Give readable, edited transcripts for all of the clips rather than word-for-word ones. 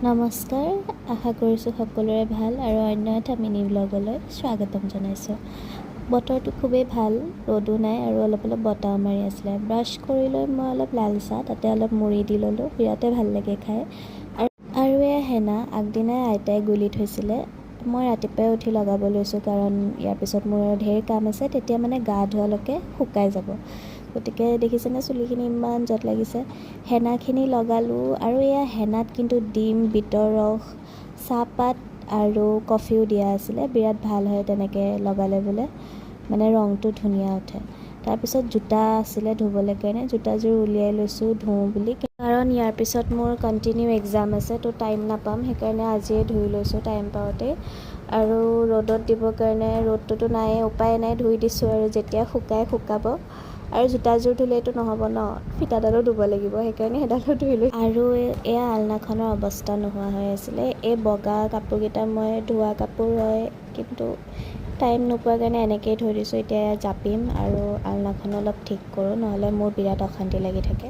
নমস্কাৰ, আশা কৰিছোঁ সকলোৰে ভাল আৰু অন্য এটা মিনি ব্লগলৈ স্বাগতম জনাইছোঁ। বতৰটো খুবেই ভাল, ৰ'দো নাই আৰু অলপ বতাহ মাৰি আছিলে। ব্ৰাছ কৰি লৈ মই অলপ লাল চাহ, তাতে অলপ মুড়ি দি ল'লোঁ, বিৰাটেই ভাল লাগে খাই। আৰু এয়া হেনা আগদিনাই আইতাই গুলি থৈছিলে। মই ৰাতিপুৱাই উঠি লগাব লৈছোঁ, কাৰণ ইয়াৰ পিছত মোৰ ঢেৰ কাম আছে, তেতিয়া মানে গা ধোৱালৈকে শুকাই যাব। গতিকে দেখিছেনে চুলিখিনি ইমান জট লাগিছে। হেনাখিনি লগালোঁ আৰু এয়া হেনাত কিন্তু ডিম, বিটৰ ৰস, চাহপাত আৰু কফিও দিয়া আছিলে। বিৰাট ভাল হয় তেনেকৈ লগালে বোলে, মানে ৰংটো ধুনীয়া উঠে। তাৰপিছত জোতা আছিলে ধুবলৈ কাৰণে, জোতাযোৰ উলিয়াই লৈছোঁ ধুওঁ বুলি, কাৰণ ইয়াৰ পিছত মোৰ কণ্টিনিউ এক্সাম আছে, তো টাইম নাপাম, সেইকাৰণে আজিয়ে ধুই লৈছোঁ টাইম পাওঁতেই। আৰু ৰ'দত দিবৰ কাৰণে ৰ'দটোতো নায়েই, উপায় নাই, ধুই দিছোঁ আৰু যেতিয়া শুকাব। আৰু জোতাযোৰ ধুলেতো নহ'ব ন, ফিটাডালো ধুব লাগিব, সেইকাৰণে সেইডালো ধুই লৈছোঁ। আৰু এয়া আলনাখনৰ অৱস্থা নোহোৱা হৈ আছিলে। এই বগা কাপোৰকেইটা মই ধোৱা কাপোৰ হয়, কিন্তু টাইম নোপোৱাৰ কাৰণে এনেকৈয়ে থৈ দিছোঁ। এতিয়া জাপিম আৰু আলনাখন অলপ ঠিক কৰোঁ, নহ'লে মোৰ বিৰাট অশান্তি লাগি থাকে।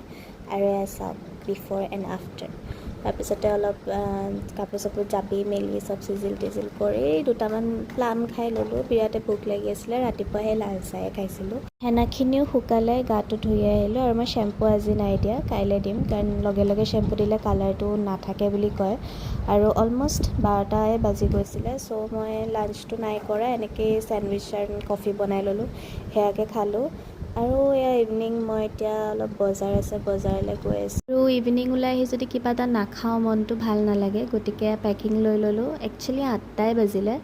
আৰু এয়া চাওক বিফৰ এণ্ড আফটাৰ। তাৰপিছতে অলপ কাপোৰ চাপোৰ জাপি মেলি চব চিজিল টিজিল কৰি দুটামান প্লাম খাই ল'লোঁ, বিৰাটেই ভোক লাগি আছিলে। ৰাতিপুৱা সেই লাল চাহে খাইছিলোঁ। হেনাখিনিও শুকালে, গাটো ধুই আহিলোঁ আৰু মই শ্বেম্পু আজি নাই দিয়া, কাইলৈ দিম, কাৰণ লগে লগে শ্বেম্পু দিলে কালাৰটো নাথাকে বুলি কয়। আৰু অলমষ্ট 12টাই বাজি গৈছিলে, চ' মই লাঞ্চটো নাই কৰা, এনেকৈয়ে চেণ্ডউইচ আৰু কফি বনাই ল'লোঁ, সেয়াকৈ খালোঁ। আৰু এয়া ইভিনিং মই এতিয়া অলপ বজাৰ আছে, বজাৰলৈ গৈ আছোঁ। আৰু ইভিনিং ওলাই আহি যদি কিবা এটা নাখাওঁ, মনটো ভাল নালাগে, গতিকে পেকিং লৈ ল'লোঁ। একচুৱেলি 8টাই বাজিলে,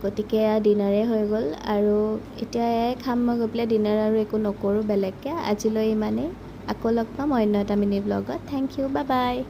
গতিকে এয়া ডিনাৰে হৈ গ'ল। আৰু এতিয়া এয়াই খাম মই গৈ পেলাই, ডিনাৰ আৰু একো নকৰোঁ বেলেগকৈ। আজিলৈ ইমানেই, আকৌ লগ পাম অন্য এটা মিনি ব্লগত। Thank you, bye by.